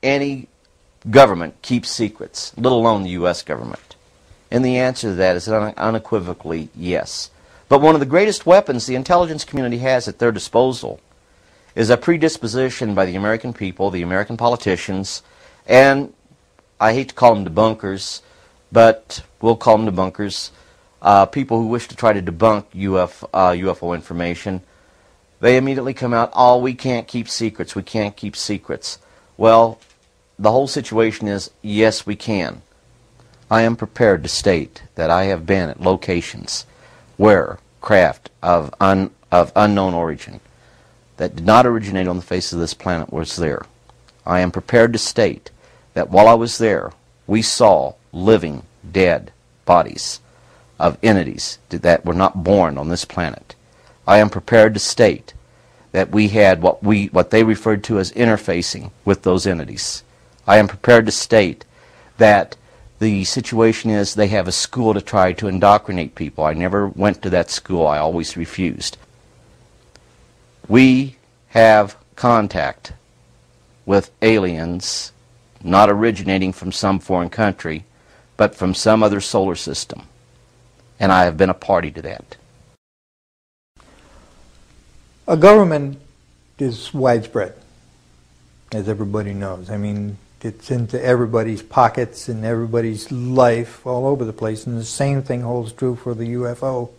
any government keeps secrets, let alone the U.S. government? And the answer to that is unequivocally yes. But one of the greatest weapons the intelligence community has at their disposal is a predisposition by the American people, the American politicians, and I hate to call them debunkers, but we'll call them debunkers, people who wish to try to debunk UFO information. They immediately come out, oh, we can't keep secrets, we can't keep secrets. Well, the whole situation is, yes, we can. I am prepared to state that I have been at locations where craft of unknown origin that did not originate on the face of this planet was there. I am prepared to state that while I was there, we saw living, dead bodies of entities that were not born on this planet. I am prepared to state that we had what they referred to as interfacing with those entities. I am prepared to state that the situation is they have a school to try to indoctrinate people. I never went to that school. I always refused. We have contact with aliens not originating from some foreign country, but from some other solar system. And I have been a party to that. A government is widespread, as everybody knows. I mean, it's into everybody's pockets and everybody's life all over the place, and the same thing holds true for the UFO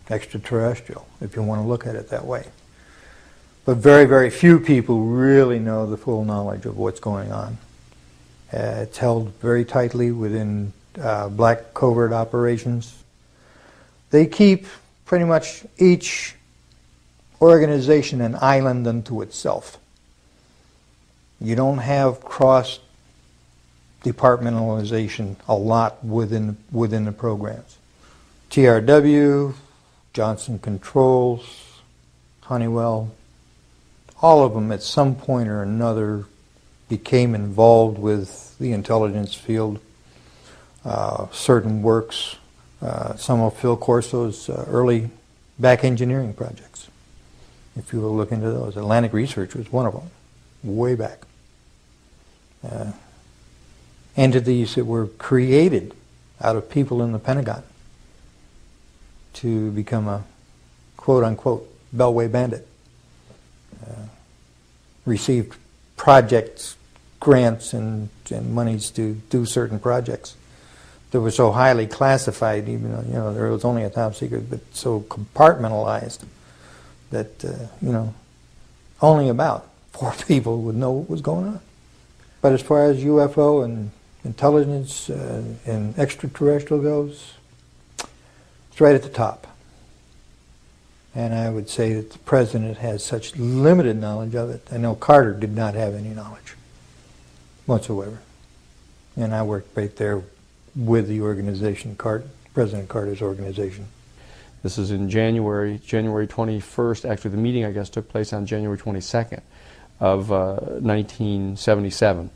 extraterrestrial, if you want to look at it that way. But very, very few people really know the full knowledge of what's going on. It's held very tightly within black covert operations. They keep pretty much each organization an island unto itself. You don't have cross-departmentalization a lot within the programs. TRW, Johnson Controls, Honeywell, all of them at some point or another became involved with the intelligence field. Certain works, some of Phil Corso's early back engineering projects. If you will look into those, Atlantic Research was one of them, way back. Entities that were created out of people in the Pentagon to become a quote-unquote Beltway bandit. Received projects, grants, and monies to do certain projects that were so highly classified, even though there was only a top secret, but so compartmentalized that only about 4 people would know what was going on. But as far as UFO and intelligence and extraterrestrial goes, it's right at the top. And I would say that the President has such limited knowledge of it. I know Carter did not have any knowledge whatsoever. And I worked right there with the organization, President Carter's organization. This is in January 21st. Actually, the meeting, I guess, took place on January 22nd of 1977.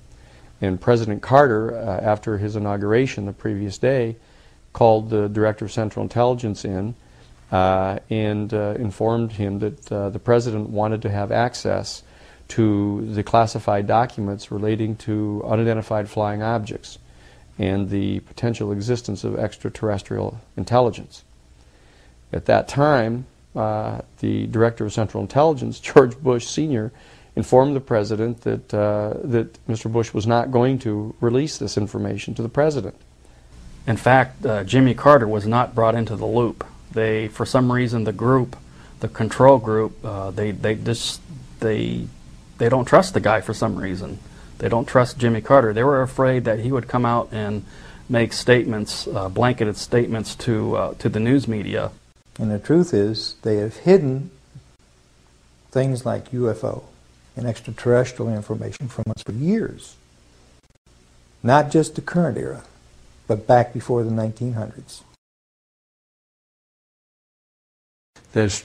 And President Carter, after his inauguration the previous day, called the Director of Central Intelligence in and informed him that the President wanted to have access to the classified documents relating to unidentified flying objects and the potential existence of extraterrestrial intelligence. At that time, the Director of Central Intelligence, George Bush Sr., informed the President that, that Mr. Bush was not going to release this information to the President. In fact, Jimmy Carter was not brought into the loop. They, for some reason, the group, the control group, they don't trust the guy for some reason. They don't trust Jimmy Carter. They were afraid that he would come out and make statements, blanketed statements to the news media. And the truth is, they have hidden things like UFO and extraterrestrial information from us for years. Not just the current era, but back before the 1900s. There's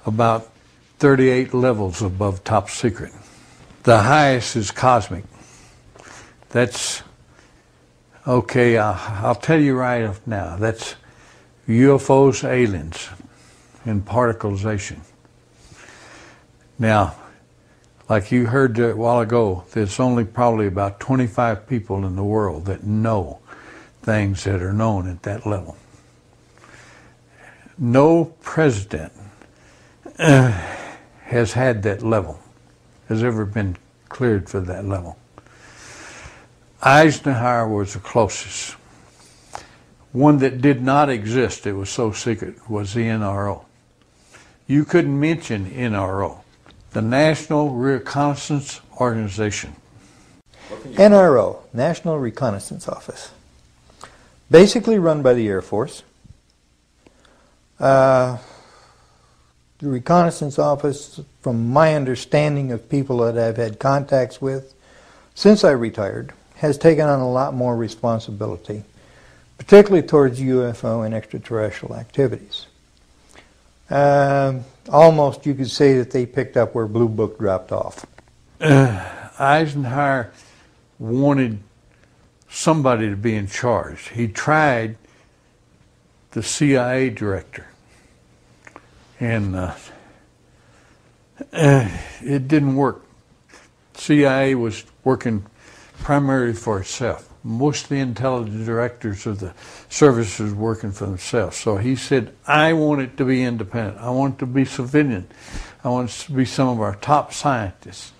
about 38 levels above top secret. The highest is cosmic. That's, okay, I'll tell you right off now, that's UFOs, aliens, and particleization. Now, Like you heard a while ago, there's only probably about 25 people in the world that know things that are known at that level. No president has had that level, has ever been cleared for that level. Eisenhower was the closest. One that did not exist, it was so secret, was the NRO. You couldn't mention NRO, the National Reconnaissance Organization. NRO, National Reconnaissance Office. Basically run by the Air Force. The Reconnaissance Office, from my understanding of people that I've had contacts with since I retired, has taken on a lot more responsibility, particularly towards UFO and extraterrestrial activities. Almost you could say that they picked up where Blue Book dropped off. Eisenhower wanted somebody to be in charge. He tried the CIA director, and it didn't work. CIA was working primarily for itself. Most of the intelligence directors of the services were working for themselves. So he said, I want it to be independent. I want it to be civilian. I want it to be some of our top scientists.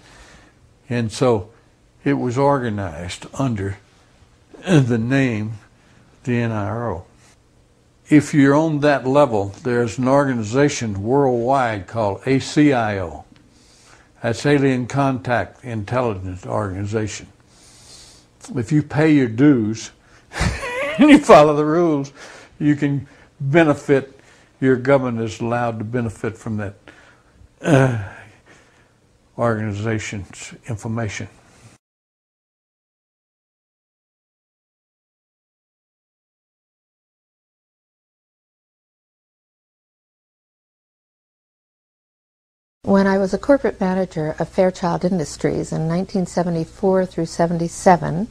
And so it was organized under the name, the NRO. If you're on that level, there's an organization worldwide called ACIO. That's Alien Contact Intelligence Organization. If you pay your dues and you follow the rules, you can benefit, your government is allowed to benefit from that organization's information. When I was a corporate manager of Fairchild Industries in 1974 through 77,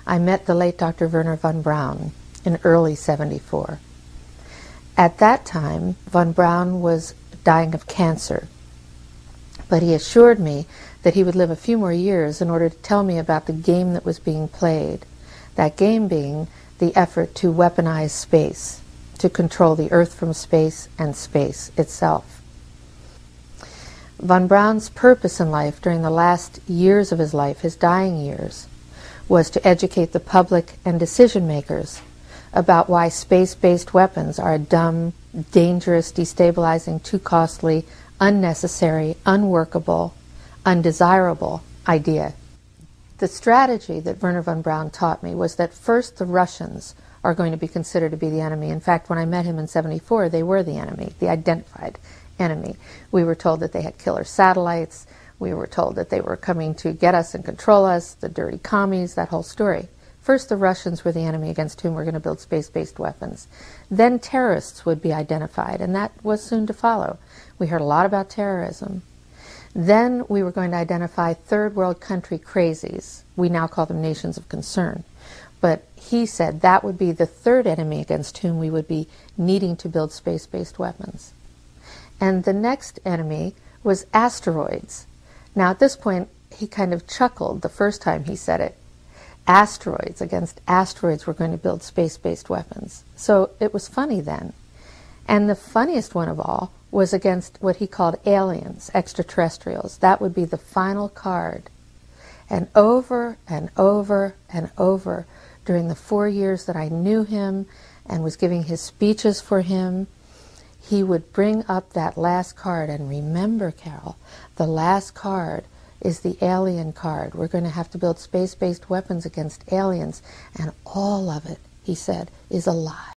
I met the late Dr. Werner von Braun in early 74. At that time, von Braun was dying of cancer, but he assured me that he would live a few more years in order to tell me about the game that was being played, that game being the effort to weaponize space, to control the Earth from space and space itself. Von Braun's purpose in life during the last years of his life, his dying years, was to educate the public and decision makers about why space-based weapons are a dumb, dangerous, destabilizing, too costly, unnecessary, unworkable, undesirable idea. The strategy that Werner von Braun taught me was that first the Russians are going to be considered to be the enemy. In fact, when I met him in 74, they were the enemy, the identified enemy. We were told that they had killer satellites. We were told that they were coming to get us and control us, the dirty commies, that whole story. First, the Russians were the enemy against whom we're going to build space-based weapons. Then terrorists would be identified, and that was soon to follow. We heard a lot about terrorism. Then we were going to identify third world country crazies. We now call them nations of concern. But he said that would be the third enemy against whom we would be needing to build space-based weapons. And the next enemy was asteroids. Now at this point, he kind of chuckled the first time he said it. Asteroids, against asteroids we're going to build space-based weapons. So it was funny then. And the funniest one of all was against what he called aliens, extraterrestrials. That would be the final card. And over and over and over during the 4 years that I knew him and was giving his speeches for him, he would bring up that last card. And remember, Carol, the last card is the alien card. We're going to have to build space-based weapons against aliens, and all of it, he said, is a lie.